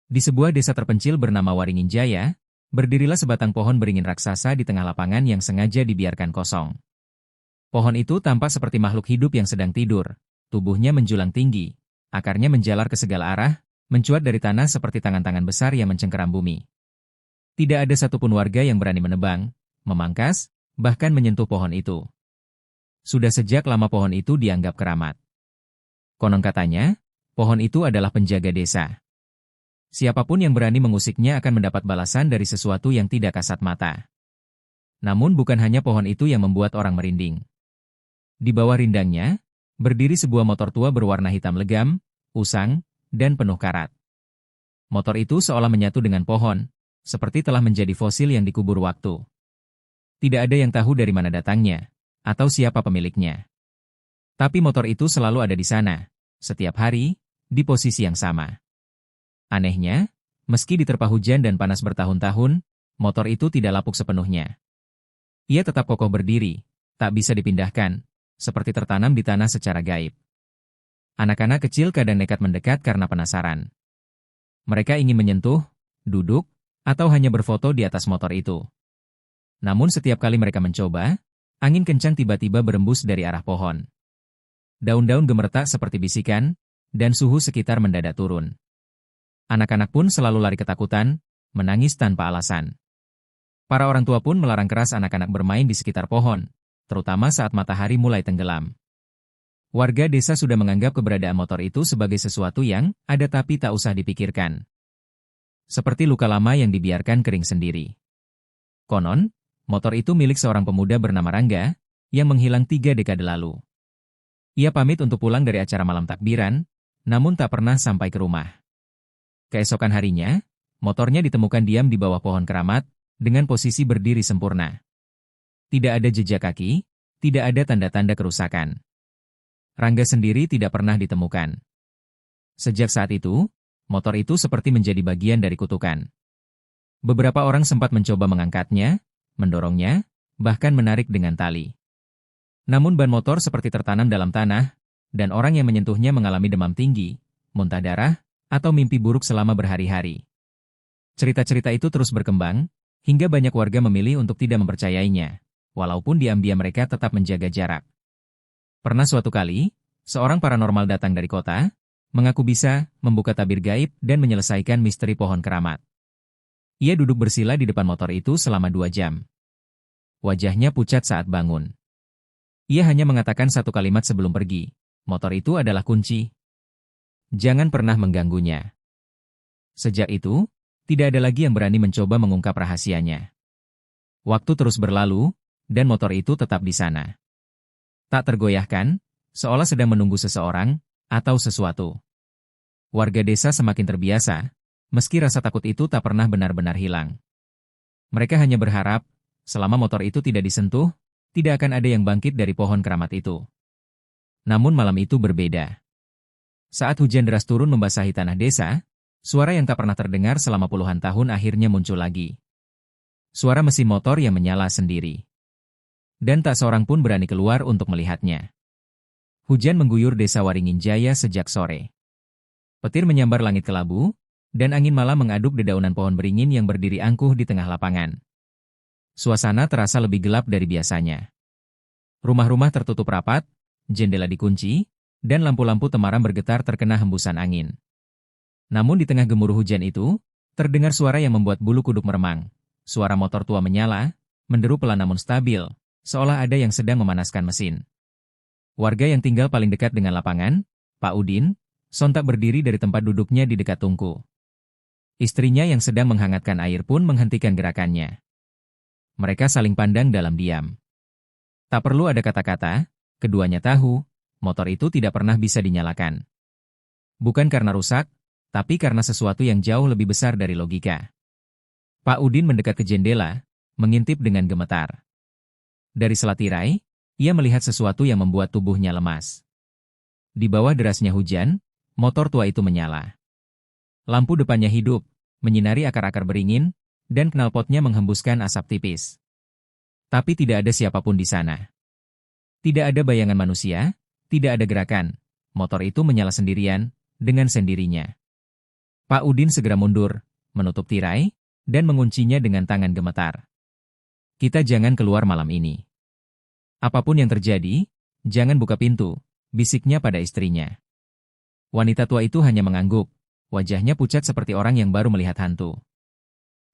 Di sebuah desa terpencil bernama Waringin Jaya, berdirilah sebatang pohon beringin raksasa di tengah lapangan yang sengaja dibiarkan kosong. Pohon itu tampak seperti makhluk hidup yang sedang tidur. Tubuhnya menjulang tinggi, akarnya menjalar ke segala arah, mencuat dari tanah seperti tangan-tangan besar yang mencengkeram bumi. Tidak ada satupun warga yang berani menebang, memangkas, bahkan menyentuh pohon itu. Sudah sejak lama pohon itu dianggap keramat. Konon katanya, pohon itu adalah penjaga desa. Siapapun yang berani mengusiknya akan mendapat balasan dari sesuatu yang tidak kasat mata. Namun bukan hanya pohon itu yang membuat orang merinding. Di bawah rindangnya, berdiri sebuah motor tua berwarna hitam legam, usang, dan penuh karat. Motor itu seolah menyatu dengan pohon, seperti telah menjadi fosil yang dikubur waktu. Tidak ada yang tahu dari mana datangnya, atau siapa pemiliknya. Tapi motor itu selalu ada di sana, setiap hari, di posisi yang sama. Anehnya, meski diterpa hujan dan panas bertahun-tahun, motor itu tidak lapuk sepenuhnya. Ia tetap kokoh berdiri, tak bisa dipindahkan, seperti tertanam di tanah secara gaib. Anak-anak kecil kadang nekat mendekat karena penasaran. Mereka ingin menyentuh, duduk, atau hanya berfoto di atas motor itu. Namun setiap kali mereka mencoba, angin kencang tiba-tiba berembus dari arah pohon. Daun-daun gemeretak seperti bisikan, dan suhu sekitar mendadak turun. Anak-anak pun selalu lari ketakutan, menangis tanpa alasan. Para orang tua pun melarang keras anak-anak bermain di sekitar pohon, terutama saat matahari mulai tenggelam. Warga desa sudah menganggap keberadaan motor itu sebagai sesuatu yang ada tapi tak usah dipikirkan. Seperti luka lama yang dibiarkan kering sendiri. Konon, motor itu milik seorang pemuda bernama Rangga, yang menghilang 3 dekade lalu. Ia pamit untuk pulang dari acara malam takbiran, namun tak pernah sampai ke rumah. Keesokan harinya, motornya ditemukan diam di bawah pohon keramat, dengan posisi berdiri sempurna. Tidak ada jejak kaki, tidak ada tanda-tanda kerusakan. Rangga sendiri tidak pernah ditemukan. Sejak saat itu, motor itu seperti menjadi bagian dari kutukan. Beberapa orang sempat mencoba mengangkatnya, mendorongnya, bahkan menarik dengan tali. Namun ban motor seperti tertanam dalam tanah, dan orang yang menyentuhnya mengalami demam tinggi, muntah darah, atau mimpi buruk selama berhari-hari. Cerita-cerita itu terus berkembang, hingga banyak warga memilih untuk tidak mempercayainya, walaupun diam-diam mereka tetap menjaga jarak. Pernah suatu kali, seorang paranormal datang dari kota, mengaku bisa membuka tabir gaib dan menyelesaikan misteri pohon keramat. Ia duduk bersila di depan motor itu selama 2 jam. Wajahnya pucat saat bangun. Ia hanya mengatakan satu kalimat sebelum pergi, motor itu adalah kunci. Jangan pernah mengganggunya. Sejak itu, tidak ada lagi yang berani mencoba mengungkap rahasianya. Waktu terus berlalu, dan motor itu tetap di sana. Tak tergoyahkan, seolah sedang menunggu seseorang, atau sesuatu. Warga desa semakin terbiasa, meski rasa takut itu tak pernah benar-benar hilang. Mereka hanya berharap, selama motor itu tidak disentuh, tidak akan ada yang bangkit dari pohon keramat itu. Namun malam itu berbeda. Saat hujan deras turun membasahi tanah desa, suara yang tak pernah terdengar selama puluhan tahun akhirnya muncul lagi. Suara mesin motor yang menyala sendiri. Dan tak seorang pun berani keluar untuk melihatnya. Hujan mengguyur desa Waringin Jaya sejak sore. Petir menyambar langit kelabu, dan angin malam mengaduk dedaunan pohon beringin yang berdiri angkuh di tengah lapangan. Suasana terasa lebih gelap dari biasanya. Rumah-rumah tertutup rapat, jendela dikunci, dan lampu-lampu temaram bergetar terkena hembusan angin. Namun di tengah gemuruh hujan itu, terdengar suara yang membuat bulu kuduk meremang. Suara motor tua menyala, menderu pelan namun stabil, seolah ada yang sedang memanaskan mesin. Warga yang tinggal paling dekat dengan lapangan, Pak Udin, sontak berdiri dari tempat duduknya di dekat tungku. Istrinya yang sedang menghangatkan air pun menghentikan gerakannya. Mereka saling pandang dalam diam. Tak perlu ada kata-kata, keduanya tahu, motor itu tidak pernah bisa dinyalakan. Bukan karena rusak, tapi karena sesuatu yang jauh lebih besar dari logika. Pak Udin mendekat ke jendela, mengintip dengan gemetar. Dari selatirai, ia melihat sesuatu yang membuat tubuhnya lemas. Di bawah derasnya hujan, motor tua itu menyala. Lampu depannya hidup, menyinari akar-akar beringin, dan knalpotnya menghembuskan asap tipis. Tapi tidak ada siapapun di sana. Tidak ada bayangan manusia, tidak ada gerakan. Motor itu menyala sendirian, dengan sendirinya. Pak Udin segera mundur, menutup tirai, dan menguncinya dengan tangan gemetar. Kita jangan keluar malam ini. Apapun yang terjadi, jangan buka pintu, bisiknya pada istrinya. Wanita tua itu hanya mengangguk, wajahnya pucat seperti orang yang baru melihat hantu.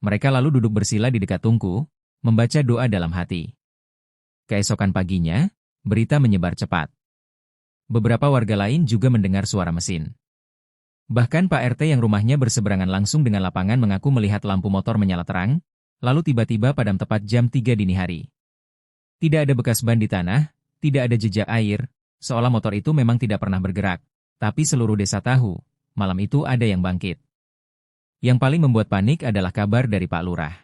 Mereka lalu duduk bersila di dekat tungku, membaca doa dalam hati. Keesokan paginya, berita menyebar cepat. Beberapa warga lain juga mendengar suara mesin. Bahkan Pak RT yang rumahnya berseberangan langsung dengan lapangan mengaku melihat lampu motor menyala terang, lalu tiba-tiba padam tepat jam 3 dini hari. Tidak ada bekas ban di tanah, tidak ada jejak air, seolah motor itu memang tidak pernah bergerak. Tapi seluruh desa tahu, malam itu ada yang bangkit. Yang paling membuat panik adalah kabar dari Pak Lurah.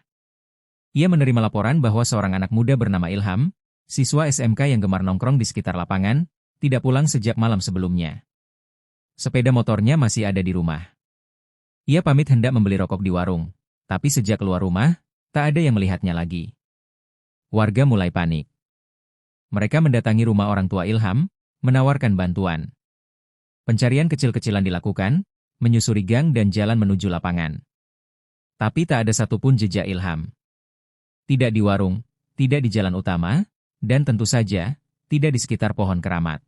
Ia menerima laporan bahwa seorang anak muda bernama Ilham, siswa SMK yang gemar nongkrong di sekitar lapangan, tidak pulang sejak malam sebelumnya. Sepeda motornya masih ada di rumah. Ia pamit hendak membeli rokok di warung, tapi sejak keluar rumah, tak ada yang melihatnya lagi. Warga mulai panik. Mereka mendatangi rumah orang tua Ilham, menawarkan bantuan. Pencarian kecil-kecilan dilakukan, menyusuri gang dan jalan menuju lapangan. Tapi tak ada satupun jejak Ilham. Tidak di warung, tidak di jalan utama, dan tentu saja, tidak di sekitar pohon keramat.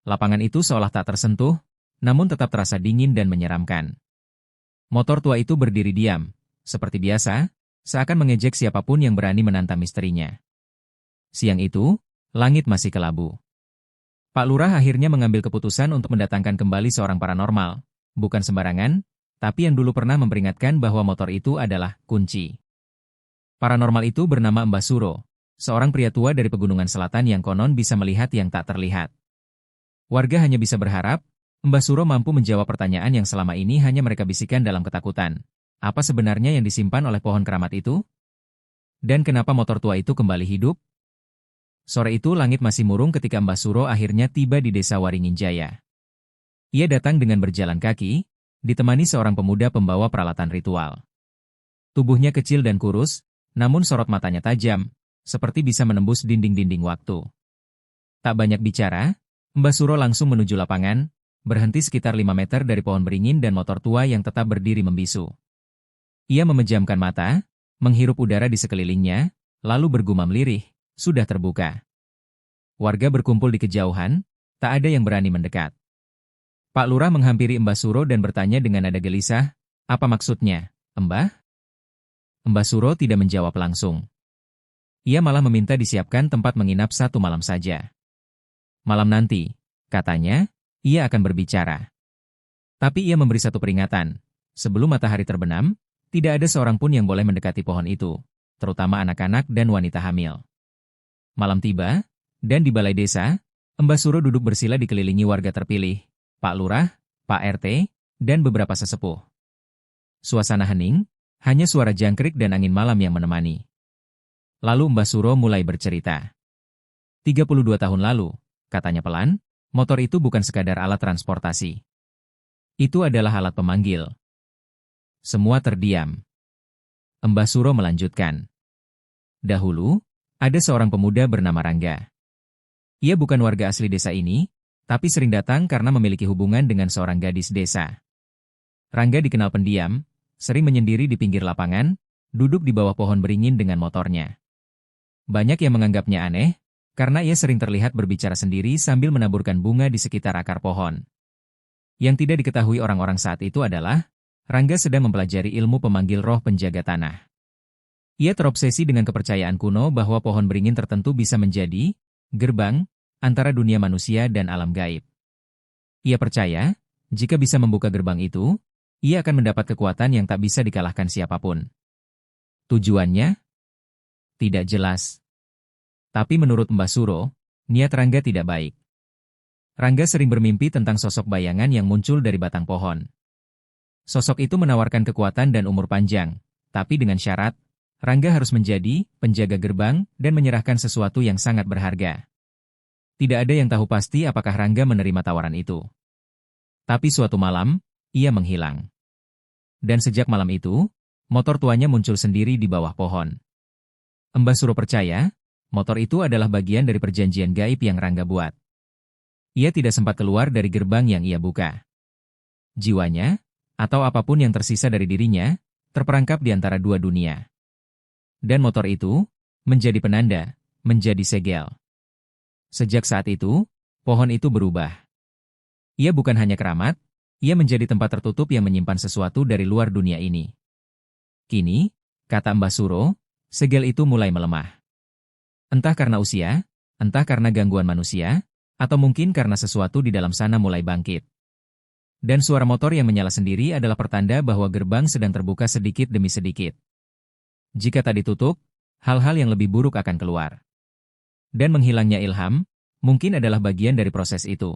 Lapangan itu seolah tak tersentuh, namun tetap terasa dingin dan menyeramkan. Motor tua itu berdiri diam, seperti biasa, seakan mengejek siapapun yang berani menantang misterinya. Siang itu, langit masih kelabu. Pak Lurah akhirnya mengambil keputusan untuk mendatangkan kembali seorang paranormal, bukan sembarangan, tapi yang dulu pernah memperingatkan bahwa motor itu adalah kunci. Paranormal itu bernama Mbah Suro, seorang pria tua dari pegunungan selatan yang konon bisa melihat yang tak terlihat. Warga hanya bisa berharap, Mbah Suro mampu menjawab pertanyaan yang selama ini hanya mereka bisikan dalam ketakutan. Apa sebenarnya yang disimpan oleh pohon keramat itu? Dan kenapa motor tua itu kembali hidup? Sore itu langit masih murung ketika Mbah Suro akhirnya tiba di desa Waringin Jaya. Ia datang dengan berjalan kaki, ditemani seorang pemuda pembawa peralatan ritual. Tubuhnya kecil dan kurus, namun sorot matanya tajam, seperti bisa menembus dinding-dinding waktu. Tak banyak bicara, Mbah Suro langsung menuju lapangan, berhenti sekitar 5 meter dari pohon beringin dan motor tua yang tetap berdiri membisu. Ia memejamkan mata, menghirup udara di sekelilingnya, lalu bergumam lirih, sudah terbuka. Warga berkumpul di kejauhan, tak ada yang berani mendekat. Pak Lurah menghampiri Mbah Suro dan bertanya dengan nada gelisah, apa maksudnya, Mbah? Mbah Suro tidak menjawab langsung. Ia malah meminta disiapkan tempat menginap 1 malam saja. Malam nanti, katanya, ia akan berbicara. Tapi ia memberi satu peringatan, sebelum matahari terbenam, tidak ada seorang pun yang boleh mendekati pohon itu, terutama anak-anak dan wanita hamil. Malam tiba, dan di balai desa, Mbah Suro duduk bersila dikelilingi warga terpilih, Pak Lurah, Pak RT, dan beberapa sesepuh. Suasana hening, hanya suara jangkrik dan angin malam yang menemani. Lalu Mbah Suro mulai bercerita. 32 tahun lalu, katanya pelan, motor itu bukan sekadar alat transportasi. Itu adalah alat pemanggil. Semua terdiam. Mbah Suro melanjutkan. Dahulu, ada seorang pemuda bernama Rangga. Ia bukan warga asli desa ini, tapi sering datang karena memiliki hubungan dengan seorang gadis desa. Rangga dikenal pendiam, sering menyendiri di pinggir lapangan, duduk di bawah pohon beringin dengan motornya. Banyak yang menganggapnya aneh, karena ia sering terlihat berbicara sendiri sambil menaburkan bunga di sekitar akar pohon. Yang tidak diketahui orang-orang saat itu adalah, Rangga sedang mempelajari ilmu pemanggil roh penjaga tanah. Ia terobsesi dengan kepercayaan kuno bahwa pohon beringin tertentu bisa menjadi gerbang antara dunia manusia dan alam gaib. Ia percaya, jika bisa membuka gerbang itu, ia akan mendapat kekuatan yang tak bisa dikalahkan siapapun. Tujuannya? Tidak jelas. Tapi menurut Mbah Suro, niat Rangga tidak baik. Rangga sering bermimpi tentang sosok bayangan yang muncul dari batang pohon. Sosok itu menawarkan kekuatan dan umur panjang, tapi dengan syarat, Rangga harus menjadi penjaga gerbang dan menyerahkan sesuatu yang sangat berharga. Tidak ada yang tahu pasti apakah Rangga menerima tawaran itu. Tapi suatu malam, ia menghilang. Dan sejak malam itu, motor tuanya muncul sendiri di bawah pohon. Mbah Suro percaya, motor itu adalah bagian dari perjanjian gaib yang Rangga buat. Ia tidak sempat keluar dari gerbang yang ia buka. Jiwanya atau apapun yang tersisa dari dirinya, terperangkap di antara dua dunia. Dan motor itu menjadi penanda, menjadi segel. Sejak saat itu, pohon itu berubah. Ia bukan hanya keramat, ia menjadi tempat tertutup yang menyimpan sesuatu dari luar dunia ini. Kini, kata Mbah Suro, segel itu mulai melemah. Entah karena usia, entah karena gangguan manusia, atau mungkin karena sesuatu di dalam sana mulai bangkit. Dan suara motor yang menyala sendiri adalah pertanda bahwa gerbang sedang terbuka sedikit demi sedikit. Jika tak ditutup, hal-hal yang lebih buruk akan keluar. Dan menghilangnya ilham, mungkin adalah bagian dari proses itu.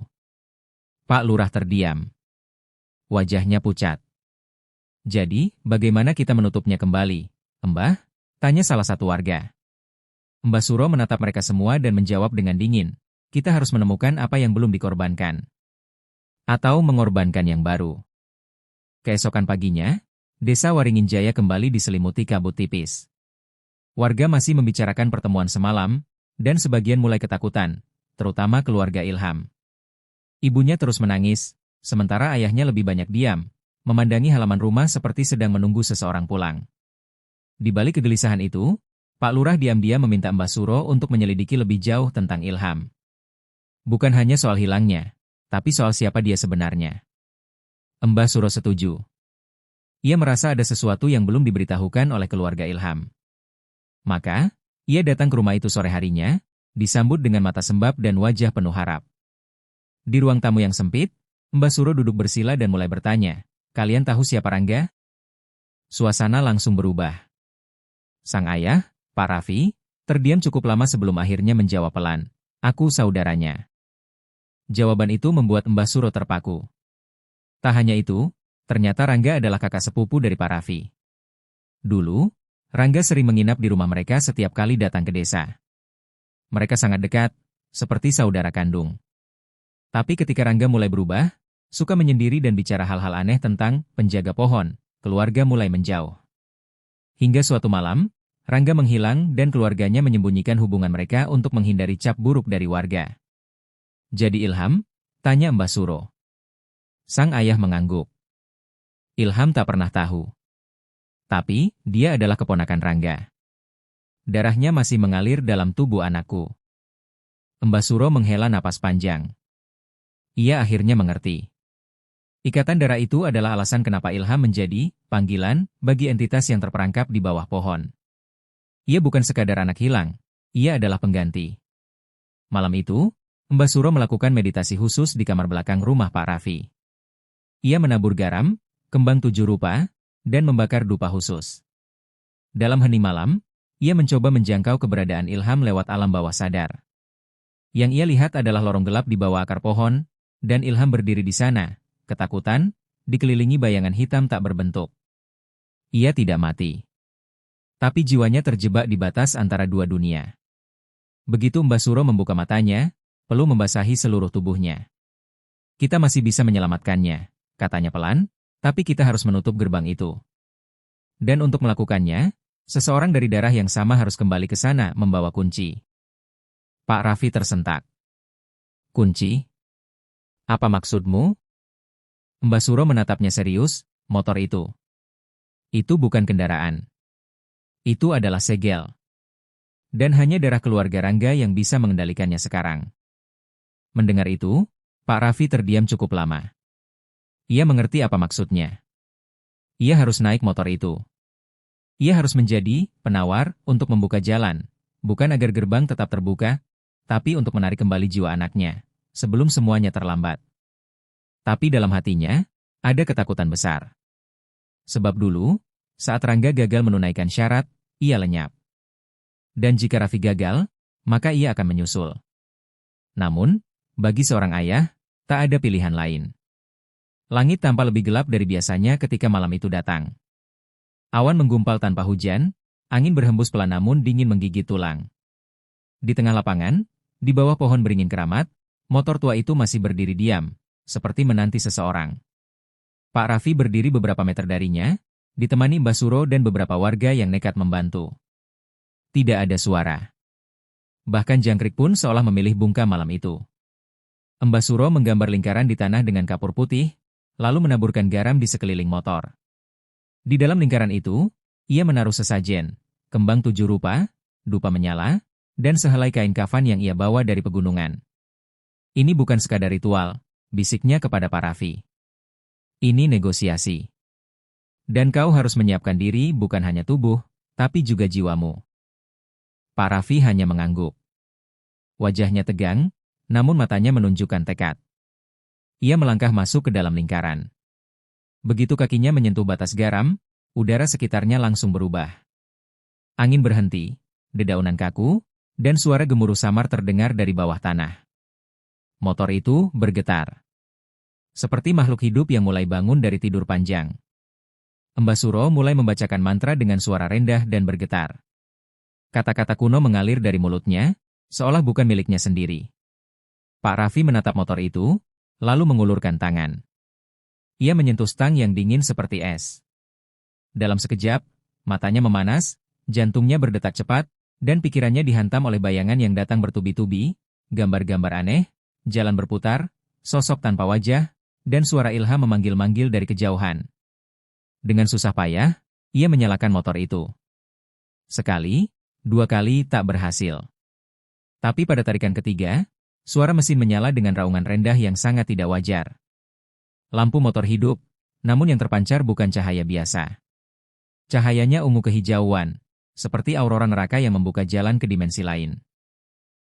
Pak Lurah terdiam. Wajahnya pucat. Jadi, bagaimana kita menutupnya kembali, Mbah? Tanya salah satu warga. Mbah Suro menatap mereka semua dan menjawab dengan dingin. Kita harus menemukan apa yang belum dikorbankan. Atau mengorbankan yang baru. Keesokan paginya, Desa Waringin Jaya kembali diselimuti kabut tipis. Warga masih membicarakan pertemuan semalam, dan sebagian mulai ketakutan, terutama keluarga Ilham. Ibunya terus menangis, sementara ayahnya lebih banyak diam, memandangi halaman rumah seperti sedang menunggu seseorang pulang. Di balik kegelisahan itu, Pak Lurah diam-diam meminta Mbah Suro untuk menyelidiki lebih jauh tentang Ilham. Bukan hanya soal hilangnya, tapi soal siapa dia sebenarnya. Mbah Suro setuju. Ia merasa ada sesuatu yang belum diberitahukan oleh keluarga Ilham. Maka, ia datang ke rumah itu sore harinya, disambut dengan mata sembab dan wajah penuh harap. Di ruang tamu yang sempit, Mbah Suro duduk bersila dan mulai bertanya, "Kalian tahu siapa Rangga?" Suasana langsung berubah. Sang ayah, Pak Raffi, terdiam cukup lama sebelum akhirnya menjawab pelan, "Aku saudaranya." Jawaban itu membuat Mbah Suro terpaku. Tak hanya itu, ternyata Rangga adalah kakak sepupu dari Pak Raffi. Dulu, Rangga sering menginap di rumah mereka setiap kali datang ke desa. Mereka sangat dekat, seperti saudara kandung. Tapi ketika Rangga mulai berubah, suka menyendiri dan bicara hal-hal aneh tentang penjaga pohon, keluarga mulai menjauh. Hingga suatu malam, Rangga menghilang dan keluarganya menyembunyikan hubungan mereka untuk menghindari cap buruk dari warga. Jadi Ilham? Tanya Mbah Suro. Sang ayah mengangguk. Ilham tak pernah tahu. Tapi, dia adalah keponakan Rangga. Darahnya masih mengalir dalam tubuh anakku. Mbah Suro menghela napas panjang. Ia akhirnya mengerti. Ikatan darah itu adalah alasan kenapa Ilham menjadi panggilan bagi entitas yang terperangkap di bawah pohon. Ia bukan sekadar anak hilang, ia adalah pengganti. Malam itu, Mbah Suro melakukan meditasi khusus di kamar belakang rumah Pak Raffi. Ia menabur garam, kembang 7 rupa, dan membakar dupa khusus. Dalam hening malam, ia mencoba menjangkau keberadaan Ilham lewat alam bawah sadar. Yang ia lihat adalah lorong gelap di bawah akar pohon, dan Ilham berdiri di sana, ketakutan, dikelilingi bayangan hitam tak berbentuk. Ia tidak mati. Tapi jiwanya terjebak di batas antara dua dunia. Begitu Mbah Suro membuka matanya, peluh membasahi seluruh tubuhnya. Kita masih bisa menyelamatkannya, katanya pelan, tapi kita harus menutup gerbang itu. Dan untuk melakukannya, seseorang dari darah yang sama harus kembali ke sana membawa kunci. Pak Raffi tersentak. Kunci? Apa maksudmu? Mbah Suro menatapnya serius, motor itu. Itu bukan kendaraan. Itu adalah segel. Dan hanya darah keluarga Rangga yang bisa mengendalikannya sekarang. Mendengar itu, Pak Raffi terdiam cukup lama. Ia mengerti apa maksudnya. Ia harus naik motor itu. Ia harus menjadi penawar untuk membuka jalan, bukan agar gerbang tetap terbuka, tapi untuk menarik kembali jiwa anaknya, sebelum semuanya terlambat. Tapi dalam hatinya, ada ketakutan besar. Sebab dulu, saat Rangga gagal menunaikan syarat, ia lenyap. Dan jika Raffi gagal, maka ia akan menyusul. Namun, bagi seorang ayah, tak ada pilihan lain. Langit tampak lebih gelap dari biasanya ketika malam itu datang. Awan menggumpal tanpa hujan, angin berhembus pelan namun dingin menggigit tulang. Di tengah lapangan, di bawah pohon beringin keramat, motor tua itu masih berdiri diam, seperti menanti seseorang. Pak Raffi berdiri beberapa meter darinya, ditemani Mbah Suro dan beberapa warga yang nekat membantu. Tidak ada suara. Bahkan jangkrik pun seolah memilih bungkam malam itu. Mbah Suro menggambar lingkaran di tanah dengan kapur putih, lalu menaburkan garam di sekeliling motor. Di dalam lingkaran itu, ia menaruh sesajen, kembang 7 rupa, dupa menyala, dan sehelai kain kafan yang ia bawa dari pegunungan. Ini bukan sekadar ritual, bisiknya kepada Pak Raffi. Ini negosiasi. Dan kau harus menyiapkan diri bukan hanya tubuh, tapi juga jiwamu. Pak Raffi hanya mengangguk. Wajahnya tegang, namun matanya menunjukkan tekad. Ia melangkah masuk ke dalam lingkaran. Begitu kakinya menyentuh batas garam, udara sekitarnya langsung berubah. Angin berhenti, dedaunan kaku, dan suara gemuruh samar terdengar dari bawah tanah. Motor itu bergetar. Seperti makhluk hidup yang mulai bangun dari tidur panjang. Mbah Suro mulai membacakan mantra dengan suara rendah dan bergetar. Kata-kata kuno mengalir dari mulutnya, seolah bukan miliknya sendiri. Pak Raffi menatap motor itu, lalu mengulurkan tangan. Ia menyentuh stang yang dingin seperti es. Dalam sekejap, matanya memanas, jantungnya berdetak cepat, dan pikirannya dihantam oleh bayangan yang datang bertubi-tubi, gambar-gambar aneh, jalan berputar, sosok tanpa wajah, dan suara ilham memanggil-manggil dari kejauhan. Dengan susah payah, ia menyalakan motor itu. Sekali, 2 kali tak berhasil. Tapi pada tarikan ketiga, suara mesin menyala dengan raungan rendah yang sangat tidak wajar. Lampu motor hidup, namun yang terpancar bukan cahaya biasa. Cahayanya ungu kehijauan, seperti aurora neraka yang membuka jalan ke dimensi lain.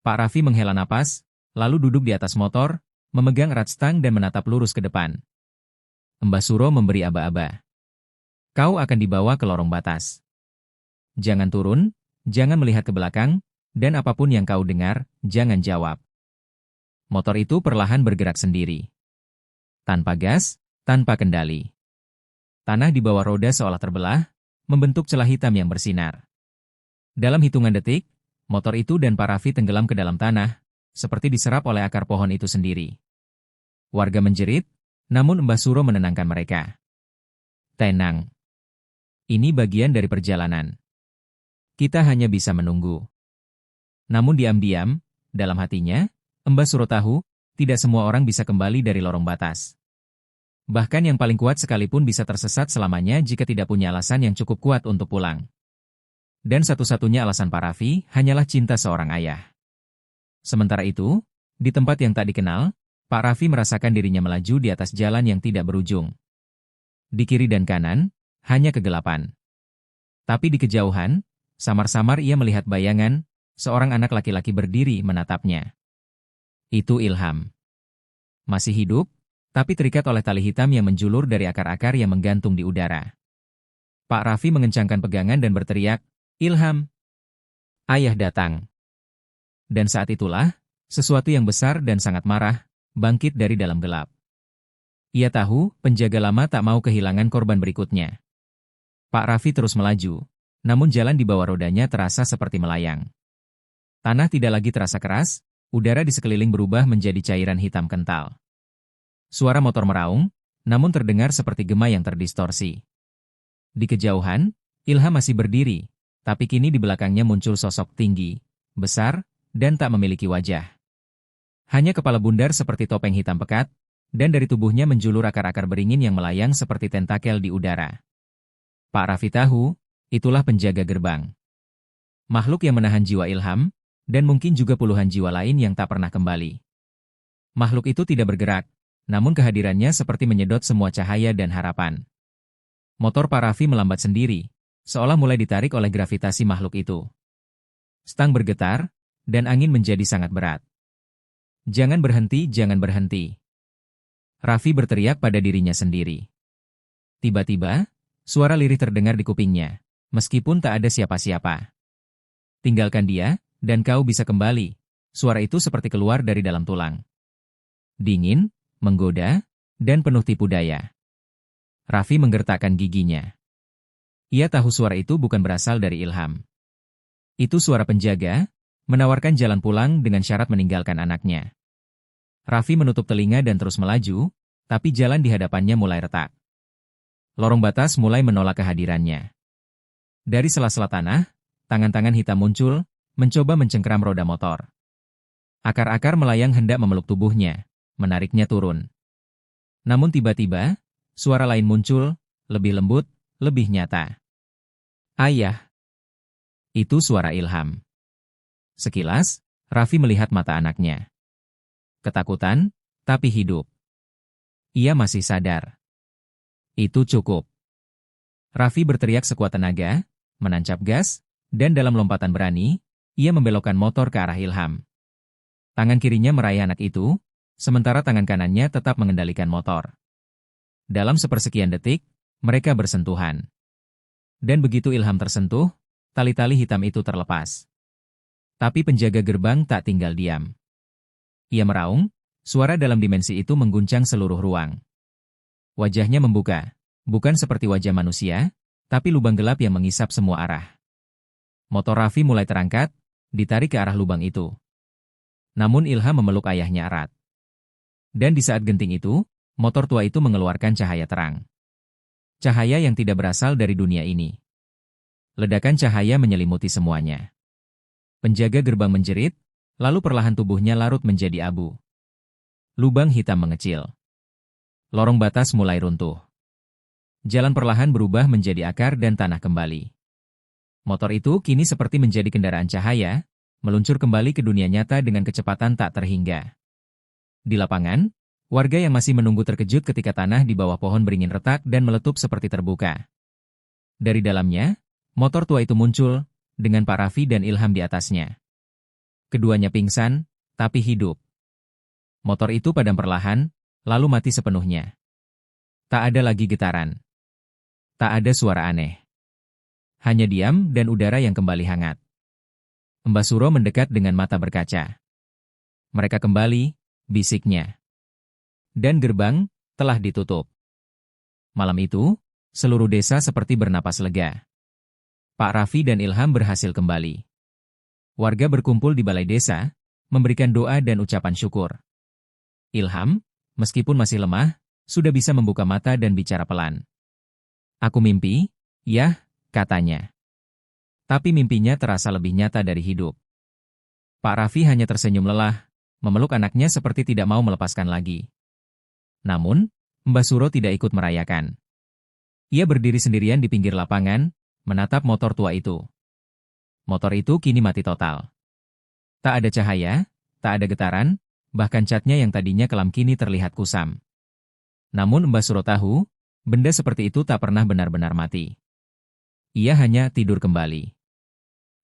Pak Raffi menghela napas, lalu duduk di atas motor, memegang erat stang dan menatap lurus ke depan. Mbah Suro memberi aba-aba. Kau akan dibawa ke lorong batas. Jangan turun, jangan melihat ke belakang, dan apapun yang kau dengar, jangan jawab. Motor itu perlahan bergerak sendiri. Tanpa gas, tanpa kendali. Tanah di bawah roda seolah terbelah, membentuk celah hitam yang bersinar. Dalam hitungan detik, motor itu dan Pak Raffi tenggelam ke dalam tanah, seperti diserap oleh akar pohon itu sendiri. Warga menjerit, namun Mbah Suro menenangkan mereka. Tenang. Ini bagian dari perjalanan. Kita hanya bisa menunggu. Namun diam-diam, dalam hatinya, Mbah Suro tahu, tidak semua orang bisa kembali dari lorong batas. Bahkan yang paling kuat sekalipun bisa tersesat selamanya jika tidak punya alasan yang cukup kuat untuk pulang. Dan satu-satunya alasan Pak Raffi hanyalah cinta seorang ayah. Sementara itu, di tempat yang tak dikenal, Pak Raffi merasakan dirinya melaju di atas jalan yang tidak berujung. Di kiri dan kanan, hanya kegelapan. Tapi di kejauhan, samar-samar ia melihat bayangan, seorang anak laki-laki berdiri menatapnya. Itu Ilham. Masih hidup, tapi terikat oleh tali hitam yang menjulur dari akar-akar yang menggantung di udara. Pak Raffi mengencangkan pegangan dan berteriak, "Ilham! Ayah datang!" Dan saat itulah, sesuatu yang besar dan sangat marah, bangkit dari dalam gelap. Ia tahu, penjaga lama tak mau kehilangan korban berikutnya. Pak Raffi terus melaju, namun jalan di bawah rodanya terasa seperti melayang. Tanah tidak lagi terasa keras, udara di sekeliling berubah menjadi cairan hitam kental. Suara motor meraung, namun terdengar seperti gema yang terdistorsi. Di kejauhan, Ilham masih berdiri, tapi kini di belakangnya muncul sosok tinggi, besar, dan tak memiliki wajah. Hanya kepala bundar seperti topeng hitam pekat, dan dari tubuhnya menjulur akar-akar beringin yang melayang seperti tentakel di udara. Pak Raffi tahu, itulah penjaga gerbang. Makhluk yang menahan jiwa Ilham, dan mungkin juga puluhan jiwa lain yang tak pernah kembali. Makhluk itu tidak bergerak, namun kehadirannya seperti menyedot semua cahaya dan harapan. Motor Pak Raffi melambat sendiri, seolah mulai ditarik oleh gravitasi makhluk itu. Stang bergetar, dan angin menjadi sangat berat. Jangan berhenti, jangan berhenti. Raffi berteriak pada dirinya sendiri. Tiba-tiba, suara lirih terdengar di kupingnya, meskipun tak ada siapa-siapa. Tinggalkan dia, dan kau bisa kembali. Suara itu seperti keluar dari dalam tulang. Dingin, menggoda, dan penuh tipu daya. Raffi menggertakkan giginya. Ia tahu suara itu bukan berasal dari Ilham. Itu suara penjaga, menawarkan jalan pulang dengan syarat meninggalkan anaknya. Raffi menutup telinga dan terus melaju, tapi jalan di hadapannya mulai retak. Lorong batas mulai menolak kehadirannya. Dari sela-sela tanah, tangan-tangan hitam muncul, mencoba mencengkeram roda motor. Akar-akar melayang hendak memeluk tubuhnya, menariknya turun. Namun tiba-tiba, suara lain muncul, lebih lembut, lebih nyata. Ayah. Itu suara Ilham. Sekilas, Raffi melihat mata anaknya. Ketakutan, tapi hidup. Ia masih sadar. Itu cukup. Raffi berteriak sekuat tenaga, menancap gas, dan dalam lompatan berani, ia membelokkan motor ke arah Ilham. Tangan kirinya meraih anak itu, sementara tangan kanannya tetap mengendalikan motor. Dalam sepersekian detik, mereka bersentuhan. Dan begitu Ilham tersentuh, tali-tali hitam itu terlepas. Tapi penjaga gerbang tak tinggal diam. Ia meraung, suara dalam dimensi itu mengguncang seluruh ruang. Wajahnya membuka, bukan seperti wajah manusia, tapi lubang gelap yang mengisap semua arah. Motor Raffi mulai terangkat, ditarik ke arah lubang itu. Namun Ilham memeluk ayahnya erat. Dan di saat genting itu, motor tua itu mengeluarkan cahaya terang. Cahaya yang tidak berasal dari dunia ini. Ledakan cahaya menyelimuti semuanya. Penjaga gerbang menjerit, lalu perlahan tubuhnya larut menjadi abu. Lubang hitam mengecil. Lorong batas mulai runtuh. Jalan perlahan berubah menjadi akar dan tanah kembali. Motor itu kini seperti menjadi kendaraan cahaya, meluncur kembali ke dunia nyata dengan kecepatan tak terhingga. Di lapangan, warga yang masih menunggu terkejut ketika tanah di bawah pohon beringin retak dan meletup seperti terbuka. Dari dalamnya, motor tua itu muncul, dengan Pak Raffi dan Ilham di atasnya. Keduanya pingsan, tapi hidup. Motor itu padam perlahan, lalu mati sepenuhnya. Tak ada lagi getaran. Tak ada suara aneh. Hanya diam dan udara yang kembali hangat. Mbah Suro mendekat dengan mata berkaca. Mereka kembali, bisiknya. Dan gerbang telah ditutup. Malam itu, seluruh desa seperti bernapas lega. Pak Raffi dan Ilham berhasil kembali. Warga berkumpul di balai desa, memberikan doa dan ucapan syukur. Ilham, meskipun masih lemah, sudah bisa membuka mata dan bicara pelan. Aku mimpi, ya, katanya. Tapi mimpinya terasa lebih nyata dari hidup. Pak Raffi hanya tersenyum lelah, memeluk anaknya seperti tidak mau melepaskan lagi. Namun, Mbah Suro tidak ikut merayakan. Ia berdiri sendirian di pinggir lapangan, menatap motor tua itu. Motor itu kini mati total. Tak ada cahaya, tak ada getaran, bahkan catnya yang tadinya kelam kini terlihat kusam. Namun Mbah Suro tahu, benda seperti itu tak pernah benar-benar mati. Ia hanya tidur kembali.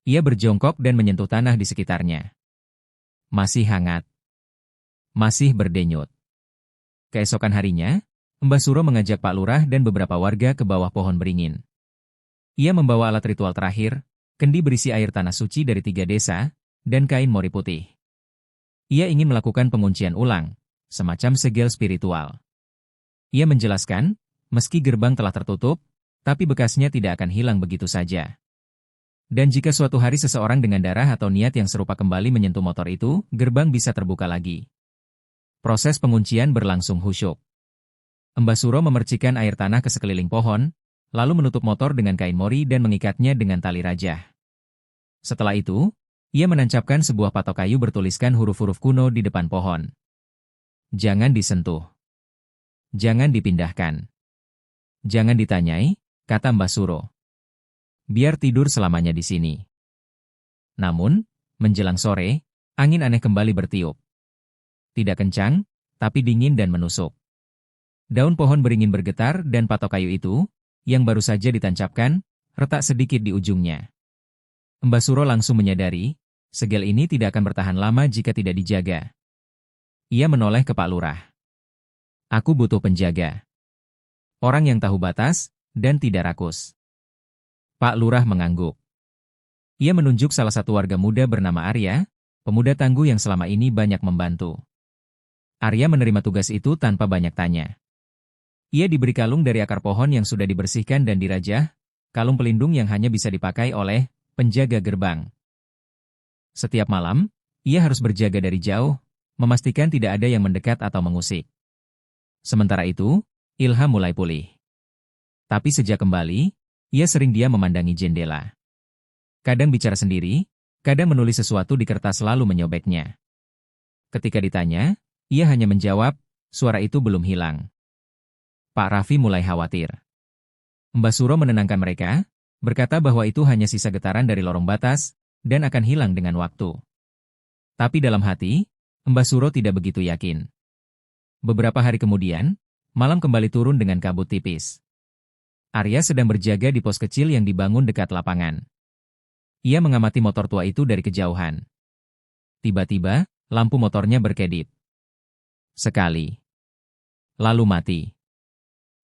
Ia berjongkok dan menyentuh tanah di sekitarnya. Masih hangat. Masih berdenyut. Keesokan harinya, Mbah Suro mengajak Pak Lurah dan beberapa warga ke bawah pohon beringin. Ia membawa alat ritual terakhir, kendi berisi air tanah suci dari 3 desa, dan kain mori putih. Ia ingin melakukan penguncian ulang, semacam segel spiritual. Ia menjelaskan, meski gerbang telah tertutup, tapi bekasnya tidak akan hilang begitu saja. Dan jika suatu hari seseorang dengan darah atau niat yang serupa kembali menyentuh motor itu, gerbang bisa terbuka lagi. Proses penguncian berlangsung khusyuk. Mbah Suro memercikan air tanah ke sekeliling pohon, lalu menutup motor dengan kain mori dan mengikatnya dengan tali rajah. Setelah itu, ia menancapkan sebuah patok kayu bertuliskan huruf-huruf kuno di depan pohon. Jangan disentuh. Jangan dipindahkan. Jangan ditanyai, kata Mbah Suro. Biar tidur selamanya di sini. Namun, menjelang sore, angin aneh kembali bertiup. Tidak kencang, tapi dingin dan menusuk. Daun pohon beringin bergetar dan patok kayu itu, yang baru saja ditancapkan, retak sedikit di ujungnya. Mbah Suro langsung menyadari, segel ini tidak akan bertahan lama jika tidak dijaga. Ia menoleh ke Pak Lurah. Aku butuh penjaga. Orang yang tahu batas, dan tidak rakus. Pak Lurah mengangguk. Ia menunjuk salah satu warga muda bernama Arya, pemuda tangguh yang selama ini banyak membantu. Arya menerima tugas itu tanpa banyak tanya. Ia diberi kalung dari akar pohon yang sudah dibersihkan dan dirajah, kalung pelindung yang hanya bisa dipakai oleh penjaga gerbang. Setiap malam, ia harus berjaga dari jauh, memastikan tidak ada yang mendekat atau mengusik. Sementara itu, Ilham mulai pulih. Tapi sejak kembali, ia sering diam memandangi jendela. Kadang bicara sendiri, kadang menulis sesuatu di kertas lalu menyobeknya. Ketika ditanya, ia hanya menjawab, suara itu belum hilang. Pak Raffi mulai khawatir. Mbah Suro menenangkan mereka, berkata bahwa itu hanya sisa getaran dari lorong batas, dan akan hilang dengan waktu. Tapi dalam hati, Mbah Suro tidak begitu yakin. Beberapa hari kemudian, malam kembali turun dengan kabut tipis. Arya sedang berjaga di pos kecil yang dibangun dekat lapangan. Ia mengamati motor tua itu dari kejauhan. Tiba-tiba, lampu motornya berkedip. Sekali. Lalu mati.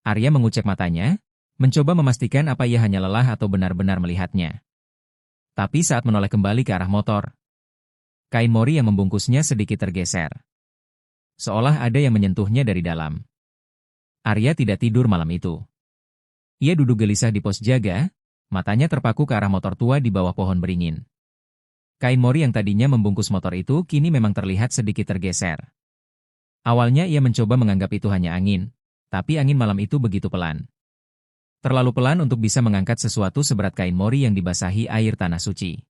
Arya mengucek matanya, mencoba memastikan apa ia hanya lelah atau benar-benar melihatnya. Tapi saat menoleh kembali ke arah motor, kain mori yang membungkusnya sedikit tergeser. Seolah ada yang menyentuhnya dari dalam. Arya tidak tidur malam itu. Ia duduk gelisah di pos jaga, matanya terpaku ke arah motor tua di bawah pohon beringin. Kain mori yang tadinya membungkus motor itu kini memang terlihat sedikit tergeser. Awalnya ia mencoba menganggap itu hanya angin, tapi angin malam itu begitu pelan. Terlalu pelan untuk bisa mengangkat sesuatu seberat kain mori yang dibasahi air tanah suci.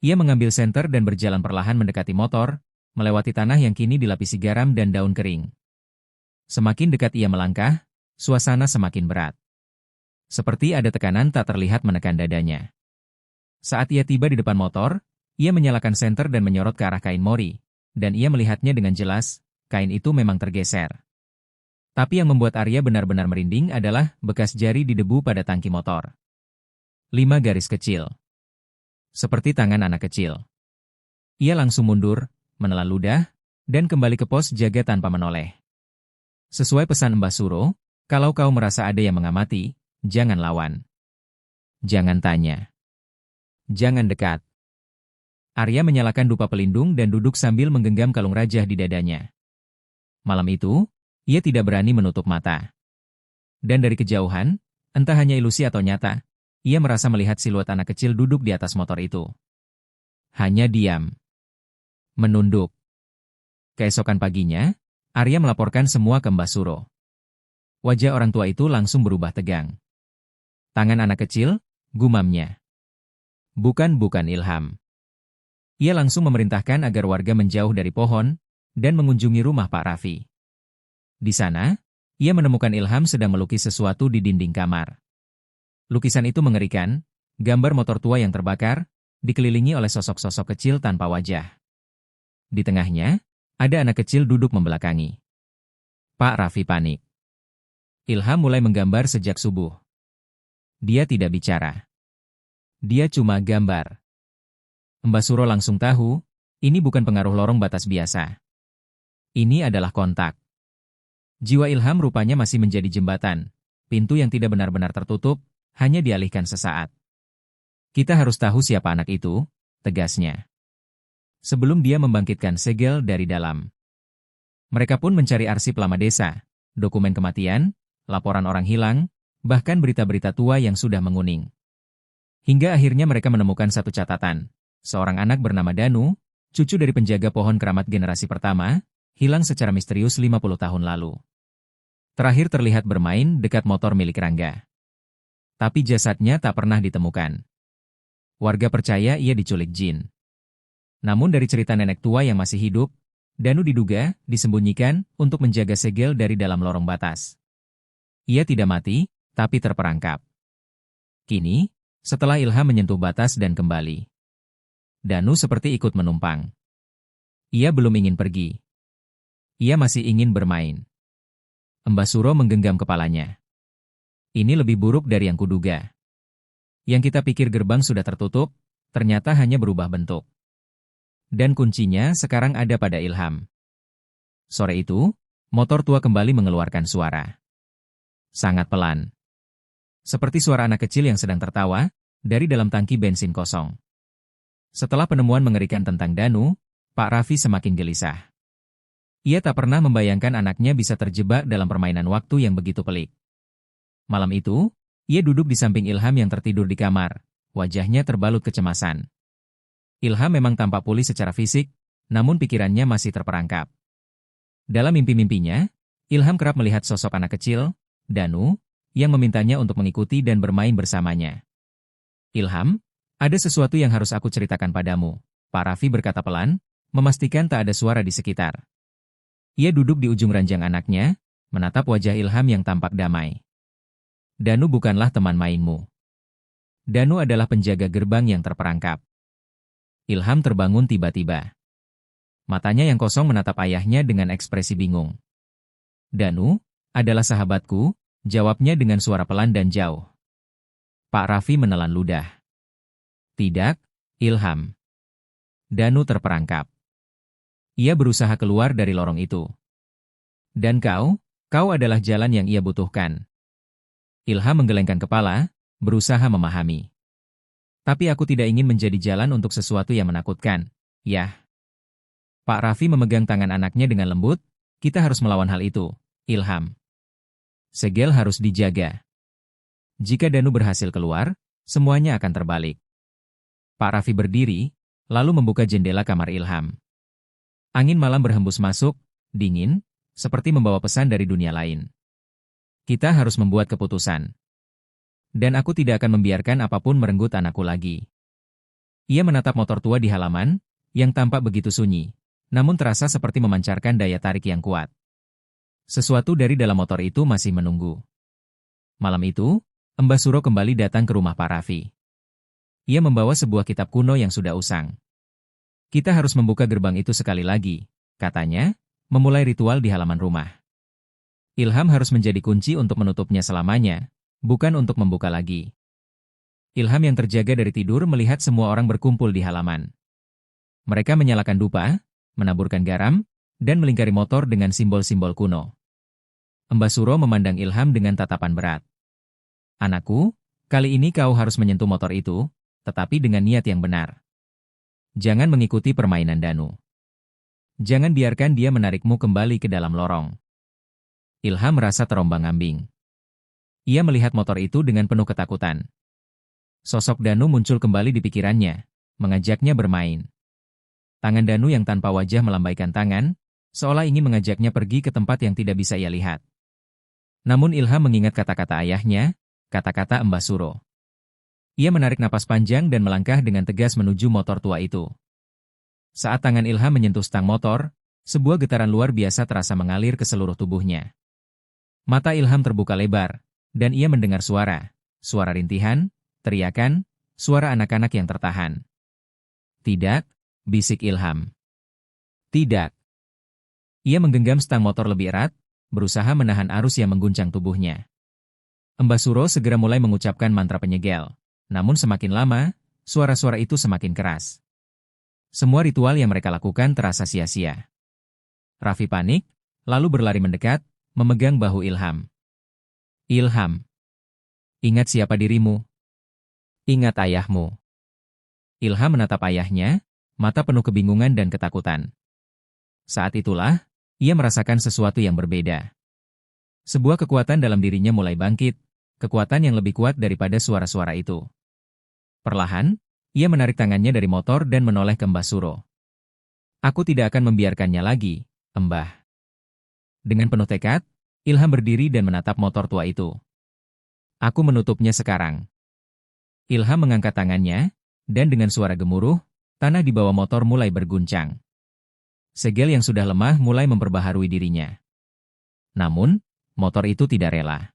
Ia mengambil senter dan berjalan perlahan mendekati motor, melewati tanah yang kini dilapisi garam dan daun kering. Semakin dekat ia melangkah, suasana semakin berat. Seperti ada tekanan tak terlihat menekan dadanya. Saat ia tiba di depan motor, ia menyalakan senter dan menyorot ke arah kain mori, dan ia melihatnya dengan jelas, kain itu memang tergeser. Tapi yang membuat Arya benar-benar merinding adalah bekas jari di debu pada tangki motor. 5 garis kecil. Seperti tangan anak kecil. Ia langsung mundur, menelan ludah, dan kembali ke pos jaga tanpa menoleh. Sesuai pesan Mbah Suro, kalau kau merasa ada yang mengamati, jangan lawan. Jangan tanya. Jangan dekat. Arya menyalakan dupa pelindung dan duduk sambil menggenggam kalung rajah di dadanya. Malam itu, ia tidak berani menutup mata. Dan dari kejauhan, entah hanya ilusi atau nyata, ia merasa melihat siluet anak kecil duduk di atas motor itu. Hanya diam. Menunduk. Keesokan paginya, Arya melaporkan semua ke Mbah Suro. Wajah orang tua itu langsung berubah tegang. Tangan anak kecil, gumamnya. Bukan Ilham. Ia langsung memerintahkan agar warga menjauh dari pohon, dan mengunjungi rumah Pak Raffi. Di sana, ia menemukan Ilham sedang melukis sesuatu di dinding kamar. Lukisan itu mengerikan, gambar motor tua yang terbakar, dikelilingi oleh sosok-sosok kecil tanpa wajah. Di tengahnya, ada anak kecil duduk membelakangi. Pak Raffi panik. Ilham mulai menggambar sejak subuh. Dia tidak bicara. Dia cuma gambar. Mbah Suro langsung tahu, ini bukan pengaruh lorong batas biasa. Ini adalah kontak. Jiwa Ilham rupanya masih menjadi jembatan, pintu yang tidak benar-benar tertutup, hanya dialihkan sesaat. Kita harus tahu siapa anak itu, tegasnya. Sebelum dia membangkitkan segel dari dalam. Mereka pun mencari arsip lama desa, dokumen kematian, laporan orang hilang, bahkan berita-berita tua yang sudah menguning. Hingga akhirnya mereka menemukan satu catatan. Seorang anak bernama Danu, cucu dari penjaga pohon keramat generasi pertama, hilang secara misterius 50 tahun lalu. Terakhir terlihat bermain dekat motor milik Rangga. Tapi jasadnya tak pernah ditemukan. Warga percaya ia diculik jin. Namun dari cerita nenek tua yang masih hidup, Danu diduga disembunyikan untuk menjaga segel dari dalam lorong batas. Ia tidak mati, tapi terperangkap. Kini, setelah Ilham menyentuh batas dan kembali, Danu seperti ikut menumpang. Ia belum ingin pergi. Ia masih ingin bermain. Mbah Suro menggenggam kepalanya. Ini lebih buruk dari yang kuduga. Yang kita pikir gerbang sudah tertutup, ternyata hanya berubah bentuk. Dan kuncinya sekarang ada pada Ilham. Sore itu, motor tua kembali mengeluarkan suara. Sangat pelan. Seperti suara anak kecil yang sedang tertawa, dari dalam tangki bensin kosong. Setelah penemuan mengerikan tentang Danu, Pak Raffi semakin gelisah. Ia tak pernah membayangkan anaknya bisa terjebak dalam permainan waktu yang begitu pelik. Malam itu, ia duduk di samping Ilham yang tertidur di kamar, wajahnya terbalut kecemasan. Ilham memang tampak pulih secara fisik, namun pikirannya masih terperangkap. Dalam mimpi-mimpinya, Ilham kerap melihat sosok anak kecil, Danu, yang memintanya untuk mengikuti dan bermain bersamanya. Ilham, ada sesuatu yang harus aku ceritakan padamu, Pak Raffi berkata pelan, memastikan tak ada suara di sekitar. Ia duduk di ujung ranjang anaknya, menatap wajah Ilham yang tampak damai. Danu bukanlah teman mainmu. Danu adalah penjaga gerbang yang terperangkap. Ilham terbangun tiba-tiba. Matanya yang kosong menatap ayahnya dengan ekspresi bingung. Danu, adalah sahabatku, jawabnya dengan suara pelan dan jauh. Pak Raffi menelan ludah. Tidak, Ilham. Danu terperangkap. Ia berusaha keluar dari lorong itu. Dan kau adalah jalan yang ia butuhkan. Ilham menggelengkan kepala, berusaha memahami. Tapi aku tidak ingin menjadi jalan untuk sesuatu yang menakutkan, yah. Pak Raffi memegang tangan anaknya dengan lembut, kita harus melawan hal itu, Ilham. Segel harus dijaga. Jika Danu berhasil keluar, semuanya akan terbalik. Pak Raffi berdiri, lalu membuka jendela kamar Ilham. Angin malam berhembus masuk, dingin, seperti membawa pesan dari dunia lain. Kita harus membuat keputusan. Dan aku tidak akan membiarkan apapun merenggut anakku lagi. Ia menatap motor tua di halaman, yang tampak begitu sunyi, namun terasa seperti memancarkan daya tarik yang kuat. Sesuatu dari dalam motor itu masih menunggu. Malam itu, Mbah Suro kembali datang ke rumah Pak Raffi. Ia membawa sebuah kitab kuno yang sudah usang. Kita harus membuka gerbang itu sekali lagi, katanya, memulai ritual di halaman rumah. Ilham harus menjadi kunci untuk menutupnya selamanya, bukan untuk membuka lagi. Ilham yang terjaga dari tidur melihat semua orang berkumpul di halaman. Mereka menyalakan dupa, menaburkan garam, dan melingkari motor dengan simbol-simbol kuno. Mbah Suro memandang Ilham dengan tatapan berat. Anakku, kali ini kau harus menyentuh motor itu, tetapi dengan niat yang benar. Jangan mengikuti permainan Danu. Jangan biarkan dia menarikmu kembali ke dalam lorong. Ilham merasa terombang-ambing. Ia melihat motor itu dengan penuh ketakutan. Sosok Danu muncul kembali di pikirannya, mengajaknya bermain. Tangan Danu yang tanpa wajah melambaikan tangan, seolah ingin mengajaknya pergi ke tempat yang tidak bisa ia lihat. Namun Ilham mengingat kata-kata ayahnya, kata-kata Mbah Suro. Ia menarik napas panjang dan melangkah dengan tegas menuju motor tua itu. Saat tangan Ilham menyentuh stang motor, sebuah getaran luar biasa terasa mengalir ke seluruh tubuhnya. Mata Ilham terbuka lebar, dan ia mendengar suara rintihan, teriakan, suara anak-anak yang tertahan. Tidak, bisik Ilham. Tidak. Ia menggenggam stang motor lebih erat, berusaha menahan arus yang mengguncang tubuhnya. Mbah Suro segera mulai mengucapkan mantra penyegel. Namun semakin lama, suara-suara itu semakin keras. Semua ritual yang mereka lakukan terasa sia-sia. Raffi panik, lalu berlari mendekat, memegang bahu Ilham. Ilham. Ingat siapa dirimu. Ingat ayahmu. Ilham menatap ayahnya, mata penuh kebingungan dan ketakutan. Saat itulah, ia merasakan sesuatu yang berbeda. Sebuah kekuatan dalam dirinya mulai bangkit, kekuatan yang lebih kuat daripada suara-suara itu. Perlahan, ia menarik tangannya dari motor dan menoleh ke Mbah Suro. Aku tidak akan membiarkannya lagi, Mbah. Dengan penuh tekad, Ilham berdiri dan menatap motor tua itu. Aku menutupnya sekarang. Ilham mengangkat tangannya, dan dengan suara gemuruh, tanah di bawah motor mulai berguncang. Segel yang sudah lemah mulai memperbaharui dirinya. Namun, motor itu tidak rela.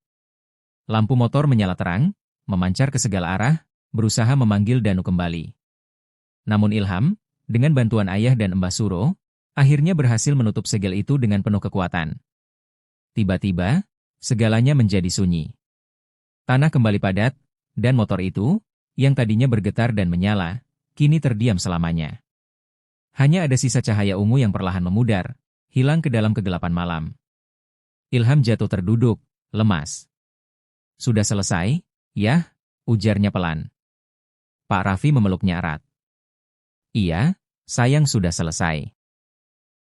Lampu motor menyala terang, memancar ke segala arah, berusaha memanggil Danu kembali. Namun Ilham, dengan bantuan ayah dan Mbah Suro, akhirnya berhasil menutup segel itu dengan penuh kekuatan. Tiba-tiba, segalanya menjadi sunyi. Tanah kembali padat, dan motor itu, yang tadinya bergetar dan menyala, kini terdiam selamanya. Hanya ada sisa cahaya ungu yang perlahan memudar, hilang ke dalam kegelapan malam. Ilham jatuh terduduk, lemas. Sudah selesai, ya? Ujarnya pelan. Pak Raffi memeluknya erat. Iya, sayang sudah selesai.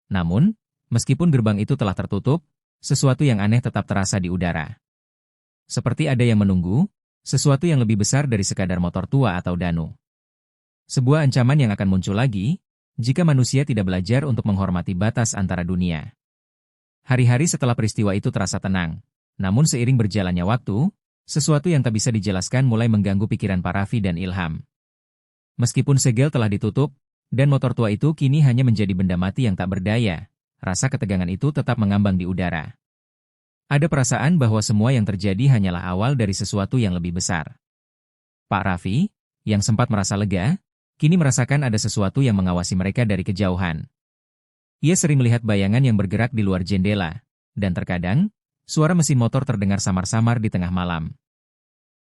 Namun, meskipun gerbang itu telah tertutup, sesuatu yang aneh tetap terasa di udara. Seperti ada yang menunggu, sesuatu yang lebih besar dari sekadar motor tua atau Danu. Sebuah ancaman yang akan muncul lagi, jika manusia tidak belajar untuk menghormati batas antara dunia. Hari-hari setelah peristiwa itu terasa tenang, namun seiring berjalannya waktu, sesuatu yang tak bisa dijelaskan mulai mengganggu pikiran Pak Raffi dan Ilham. Meskipun segel telah ditutup, dan motor tua itu kini hanya menjadi benda mati yang tak berdaya, rasa ketegangan itu tetap mengambang di udara. Ada perasaan bahwa semua yang terjadi hanyalah awal dari sesuatu yang lebih besar. Pak Raffi, yang sempat merasa lega, kini merasakan ada sesuatu yang mengawasi mereka dari kejauhan. Ia sering melihat bayangan yang bergerak di luar jendela, dan terkadang, suara mesin motor terdengar samar-samar di tengah malam.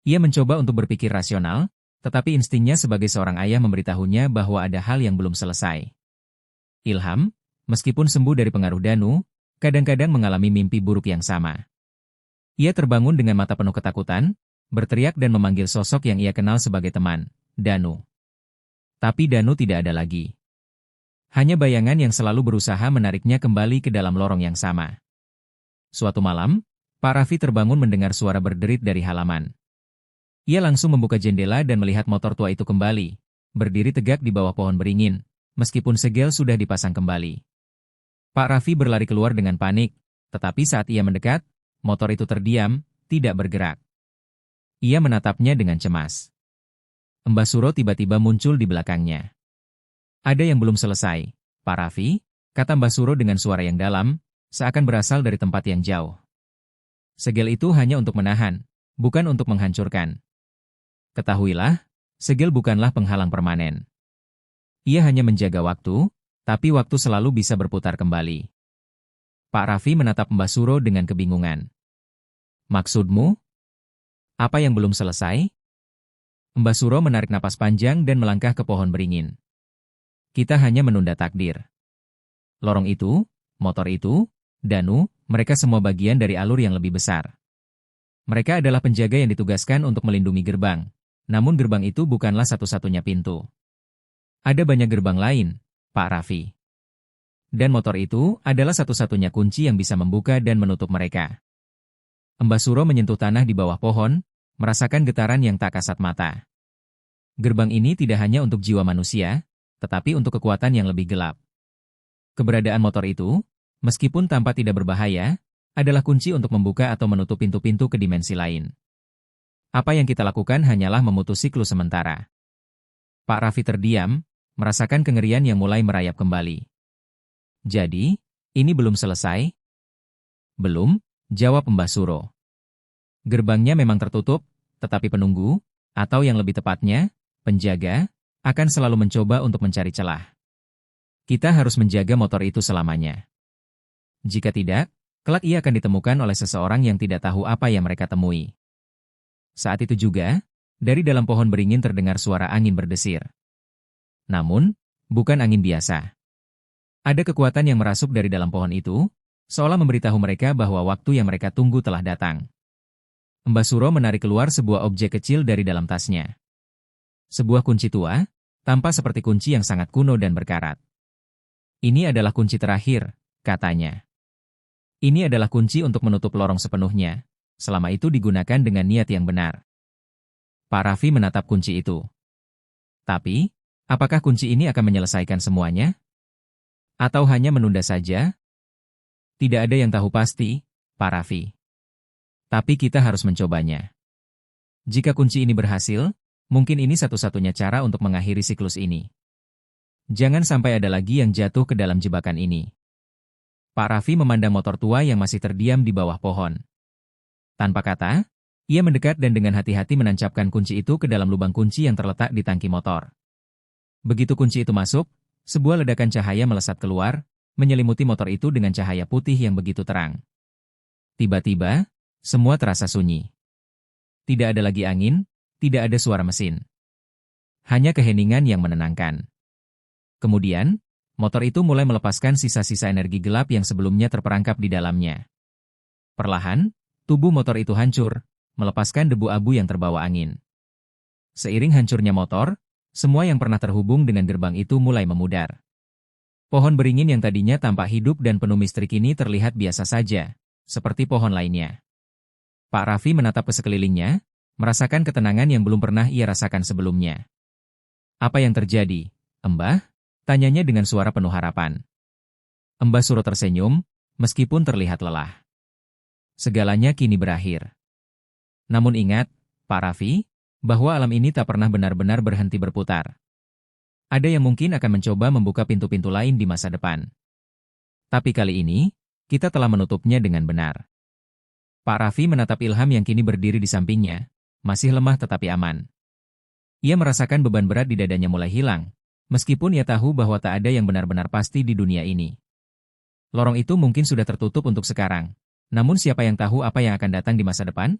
Ia mencoba untuk berpikir rasional, tetapi instingnya sebagai seorang ayah memberitahunya bahwa ada hal yang belum selesai. Ilham, meskipun sembuh dari pengaruh Danu, kadang-kadang mengalami mimpi buruk yang sama. Ia terbangun dengan mata penuh ketakutan, berteriak dan memanggil sosok yang ia kenal sebagai teman, Danu. Tapi Danu tidak ada lagi. Hanya bayangan yang selalu berusaha menariknya kembali ke dalam lorong yang sama. Suatu malam, Pak Raffi terbangun mendengar suara berderit dari halaman. Ia langsung membuka jendela dan melihat motor tua itu kembali, berdiri tegak di bawah pohon beringin, meskipun segel sudah dipasang kembali. Pak Raffi berlari keluar dengan panik, tetapi saat ia mendekat, motor itu terdiam, tidak bergerak. Ia menatapnya dengan cemas. Mbah Suro tiba-tiba muncul di belakangnya. Ada yang belum selesai, Pak Raffi, kata Mbah Suro dengan suara yang dalam, seakan berasal dari tempat yang jauh. Segel itu hanya untuk menahan, bukan untuk menghancurkan. Ketahuilah, segel bukanlah penghalang permanen. Ia hanya menjaga waktu, tapi waktu selalu bisa berputar kembali. Pak Raffi menatap Mbah Suro dengan kebingungan. Maksudmu? Apa yang belum selesai? Mbah Suro menarik napas panjang dan melangkah ke pohon beringin. Kita hanya menunda takdir. Lorong itu, motor itu, Danu, mereka semua bagian dari alur yang lebih besar. Mereka adalah penjaga yang ditugaskan untuk melindungi gerbang. Namun gerbang itu bukanlah satu-satunya pintu. Ada banyak gerbang lain, Pak Raffi. Dan motor itu adalah satu-satunya kunci yang bisa membuka dan menutup mereka. Mbah Suro menyentuh tanah di bawah pohon, merasakan getaran yang tak kasat mata. Gerbang ini tidak hanya untuk jiwa manusia, tetapi untuk kekuatan yang lebih gelap. Keberadaan motor itu, meskipun tampak tidak berbahaya, adalah kunci untuk membuka atau menutup pintu-pintu ke dimensi lain. Apa yang kita lakukan hanyalah memutus siklus sementara. Pak Raffi terdiam, merasakan kengerian yang mulai merayap kembali. Jadi, ini belum selesai? Belum, jawab Mbah Suro. Gerbangnya memang tertutup, tetapi penunggu, atau yang lebih tepatnya, penjaga, akan selalu mencoba untuk mencari celah. Kita harus menjaga motor itu selamanya. Jika tidak, kelak ia akan ditemukan oleh seseorang yang tidak tahu apa yang mereka temui. Saat itu juga, dari dalam pohon beringin terdengar suara angin berdesir. Namun, bukan angin biasa. Ada kekuatan yang merasuk dari dalam pohon itu, seolah memberitahu mereka bahwa waktu yang mereka tunggu telah datang. Mbah Suro menarik keluar sebuah objek kecil dari dalam tasnya. Sebuah kunci tua, tampak seperti kunci yang sangat kuno dan berkarat. Ini adalah kunci terakhir, katanya. Ini adalah kunci untuk menutup lorong sepenuhnya. Selama itu digunakan dengan niat yang benar. Pak Raffi menatap kunci itu. Tapi, apakah kunci ini akan menyelesaikan semuanya? Atau hanya menunda saja? Tidak ada yang tahu pasti, Pak Raffi. Tapi kita harus mencobanya. Jika kunci ini berhasil, mungkin ini satu-satunya cara untuk mengakhiri siklus ini. Jangan sampai ada lagi yang jatuh ke dalam jebakan ini. Pak Raffi memandang motor tua yang masih terdiam di bawah pohon. Tanpa kata, ia mendekat dan dengan hati-hati menancapkan kunci itu ke dalam lubang kunci yang terletak di tangki motor. Begitu kunci itu masuk, sebuah ledakan cahaya melesat keluar, menyelimuti motor itu dengan cahaya putih yang begitu terang. Tiba-tiba, semua terasa sunyi. Tidak ada lagi angin, tidak ada suara mesin. Hanya keheningan yang menenangkan. Kemudian, motor itu mulai melepaskan sisa-sisa energi gelap yang sebelumnya terperangkap di dalamnya. Perlahan, tubuh motor itu hancur, melepaskan debu abu yang terbawa angin. Seiring hancurnya motor, semua yang pernah terhubung dengan gerbang itu mulai memudar. Pohon beringin yang tadinya tampak hidup dan penuh misteri kini terlihat biasa saja, seperti pohon lainnya. Pak Raffi menatap ke sekelilingnya, merasakan ketenangan yang belum pernah ia rasakan sebelumnya. Apa yang terjadi, Mbah? Tanyanya dengan suara penuh harapan. Mbah Suro tersenyum, meskipun terlihat lelah. Segalanya kini berakhir. Namun ingat, Pak Raffi, bahwa alam ini tak pernah benar-benar berhenti berputar. Ada yang mungkin akan mencoba membuka pintu-pintu lain di masa depan. Tapi kali ini, kita telah menutupnya dengan benar. Pak Raffi menatap Ilham yang kini berdiri di sampingnya, masih lemah tetapi aman. Ia merasakan beban berat di dadanya mulai hilang, meskipun ia tahu bahwa tak ada yang benar-benar pasti di dunia ini. Lorong itu mungkin sudah tertutup untuk sekarang, namun siapa yang tahu apa yang akan datang di masa depan?